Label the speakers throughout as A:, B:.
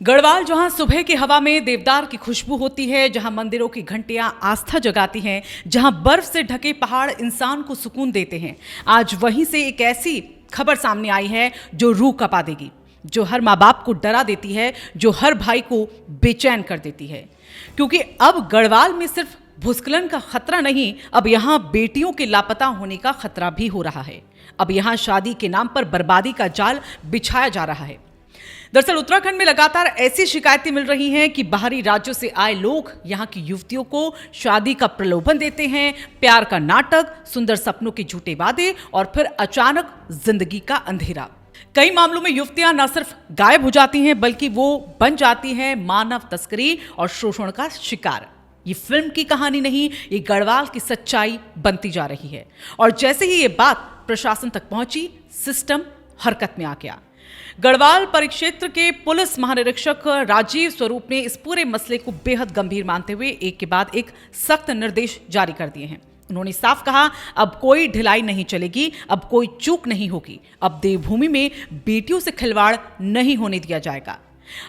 A: गढ़वाल, जहां सुबह की हवा में देवदार की खुशबू होती है, जहां मंदिरों की घंटियां आस्था जगाती हैं, जहां बर्फ से ढके पहाड़ इंसान को सुकून देते हैं, आज वहीं से एक ऐसी खबर सामने आई है जो रूह कपा देगी, जो हर माँ बाप को डरा देती है, जो हर भाई को बेचैन कर देती है। क्योंकि अब गढ़वाल में सिर्फ भूस्खलन का खतरा नहीं, अब यहां बेटियों के लापता होने का खतरा भी हो रहा है। अब यहां शादी के नाम पर बर्बादी का जाल बिछाया जा रहा है। दरअसल उत्तराखंड में लगातार ऐसी शिकायतें मिल रही हैं कि बाहरी राज्यों से आए लोग यहां की युवतियों को शादी का प्रलोभन देते हैं, प्यार का नाटक, सुंदर सपनों के झूठे वादे और फिर अचानक जिंदगी का अंधेरा। कई मामलों में युवतियां न सिर्फ गायब हो जाती हैं, बल्कि वो बन जाती हैं मानव तस्करी और शोषण का शिकार। ये फिल्म की कहानी नहीं, ये गढ़वाल की सच्चाई बनती जा रही है। और जैसे ही ये बात प्रशासन तक पहुंची, सिस्टम हरकत में आ गया। गढ़वाल परिक्षेत्र के पुलिस महानिरीक्षक राजीव स्वरूप ने इस पूरे मसले को बेहद गंभीर मानते हुए एक के बाद एक सख्त निर्देश जारी कर दिए हैं। उन्होंने साफ कहा, अब कोई ढिलाई नहीं चलेगी, अब कोई चूक नहीं होगी, अब देवभूमि में बेटियों से खिलवाड़ नहीं होने दिया जाएगा।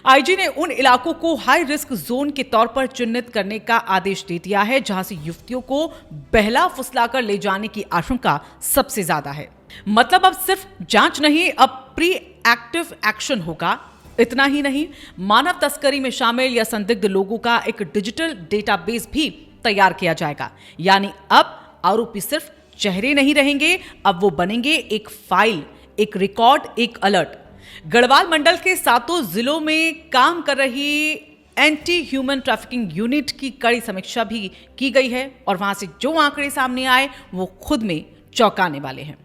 A: आईजी ने उन इलाकों को हाई रिस्क जोन के तौर पर चिन्हित करने का आदेश दे दिया है, जहां से युवतियों को बहला फुसलाकर ले जाने की आशंका सबसे ज्यादा है। मतलब अब सिर्फ जांच नहीं, अब प्री एक्टिव एक्शन होगा। इतना ही नहीं, मानव तस्करी में शामिल या संदिग्ध लोगों का एक डिजिटल डेटाबेस भी तैयार किया जाएगा। यानी अब आरोपी सिर्फ चेहरे नहीं रहेंगे, अब वो बनेंगे एक फाइल, एक रिकॉर्ड, एक अलर्ट। गढ़वाल मंडल के 7 जिलों में काम कर रही एंटी ह्यूमन ट्रैफिकिंग यूनिट की कड़ी समीक्षा भी की गई है और वहां से जो आंकड़े सामने आए वो खुद में चौंकाने वाले हैं।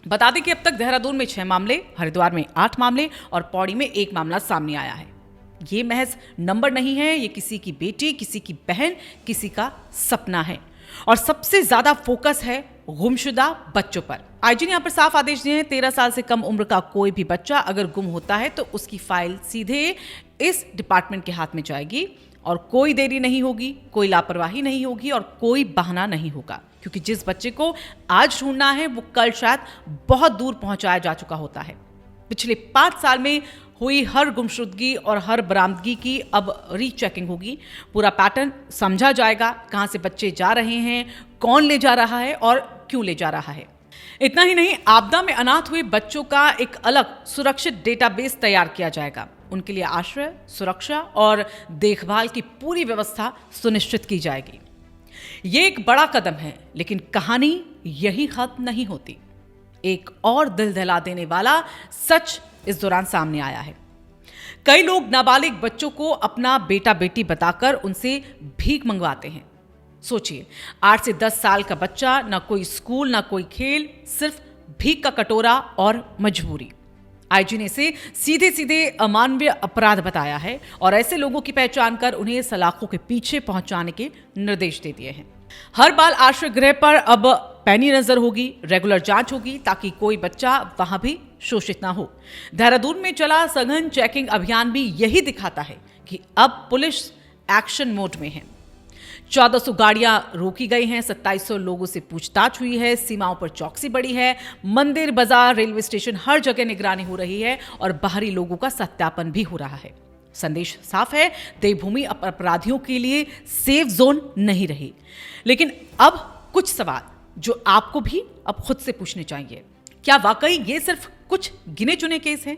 A: बता दें कि अब तक देहरादून में 6 मामले, हरिद्वार में 8 मामले और पौड़ी में 1 मामला सामने आया है। ये महज नंबर नहीं है, ये किसी की बेटी, किसी की बहन, किसी का सपना है। और सबसे ज्यादा फोकस है गुमशुदा बच्चों पर। आईजी ने यहां पर साफ आदेश दिए हैं, 13 साल से कम उम्र का कोई भी बच्चा अगर गुम होता है तो उसकी फाइल सीधे इस डिपार्टमेंट के हाथ में जाएगी और कोई देरी नहीं होगी, कोई लापरवाही नहीं होगी और कोई बहाना नहीं होगा। क्योंकि जिस बच्चे को आज ढूंढना है वो कल शायद बहुत दूर पहुंचाया जा चुका होता है। पिछले 5 साल में हुई हर गुमशुदगी और हर बरामदगी की अब रीचेकिंग होगी। पूरा पैटर्न समझा जाएगा, कहां से बच्चे जा रहे हैं, कौन ले जा रहा है और क्यों ले जा रहा है। इतना ही नहीं, आपदा में अनाथ हुए बच्चों का एक अलग सुरक्षित डेटाबेस तैयार किया जाएगा। उनके लिए आश्रय, सुरक्षा और देखभाल की पूरी व्यवस्था सुनिश्चित की जाएगी। ये एक बड़ा कदम है, लेकिन कहानी यही खत्म नहीं होती। एक और दिल दहला देने वाला सच इस दौरान सामने आया है। कई लोग नाबालिग बच्चों को अपना बेटा बेटी बताकर उनसे भीख मंगवाते हैं। सोचिए, 8 से 10 साल का बच्चा, ना कोई स्कूल, ना कोई खेल, सिर्फ भीख का कटोरा और मजबूरी। आईजी ने इसे सीधे सीधे अमानवीय अपराध बताया है और ऐसे लोगों की पहचान कर उन्हें सलाखों के पीछे पहुंचाने के निर्देश दे दिए हैं। हर बाल आश्रय गृह पर अब पैनी नजर होगी, रेगुलर जांच होगी ताकि कोई बच्चा वहां भी शोषित ना हो। देहरादून में चला सघन चेकिंग अभियान भी यही दिखाता है कि अब पुलिस एक्शन मोड में है। 1400 गाड़ियां रोकी गई हैं, 2700 लोगों से पूछताछ हुई है, सीमाओं पर चौकसी बढ़ी है, मंदिर, बाजार, रेलवे स्टेशन, हर जगह निगरानी हो रही है और बाहरी लोगों का सत्यापन भी हो रहा है। संदेश साफ है, देवभूमि अपराधियों के लिए सेफ जोन नहीं रही। लेकिन अब कुछ सवाल जो आपको भी अब खुद से पूछने चाहिए। क्या वाकई ये सिर्फ कुछ गिने चुने केस हैं?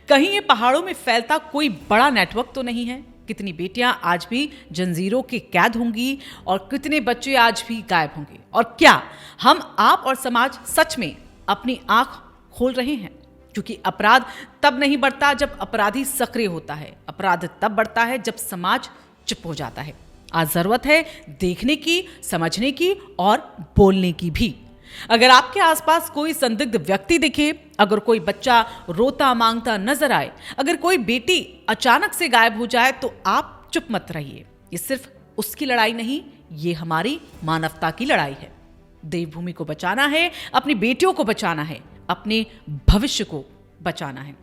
A: कहीं ये पहाड़ों में फैलता कोई बड़ा नेटवर्क तो नहीं है? कितनी बेटियां आज भी जंजीरों के कैद होंगी और कितने बच्चे आज भी गायब होंगे? और क्या हम, आप और समाज सच में अपनी आंख खोल रहे हैं? क्योंकि अपराध तब नहीं बढ़ता जब अपराधी सक्रिय होता है, अपराध तब बढ़ता है जब समाज चुप हो जाता है। आज जरूरत है देखने की, समझने की और बोलने की भी। अगर आपके आसपास कोई संदिग्ध व्यक्ति दिखे, अगर कोई बच्चा रोता मांगता नजर आए, अगर कोई बेटी अचानक से गायब हो जाए, तो आप चुप मत रहिए। ये सिर्फ उसकी लड़ाई नहीं, ये हमारी मानवता की लड़ाई है। देवभूमि को बचाना है, अपनी बेटियों को बचाना है, अपने भविष्य को बचाना है।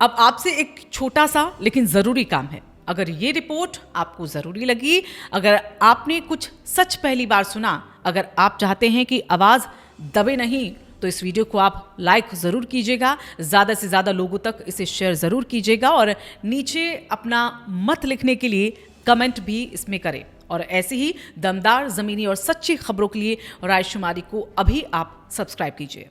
A: अब आपसे एक छोटा सा लेकिन जरूरी काम है। अगर ये रिपोर्ट आपको जरूरी लगी, अगर आपने कुछ सच पहली बार सुना, अगर आप चाहते हैं कि आवाज दबे नहीं, तो इस वीडियो को आप लाइक ज़रूर कीजिएगा, ज़्यादा से ज़्यादा लोगों तक इसे शेयर ज़रूर कीजिएगा और नीचे अपना मत लिखने के लिए कमेंट भी इसमें करें। और ऐसी ही दमदार, ज़मीनी और सच्ची खबरों के लिए रायशुमारी को अभी आप सब्सक्राइब कीजिए।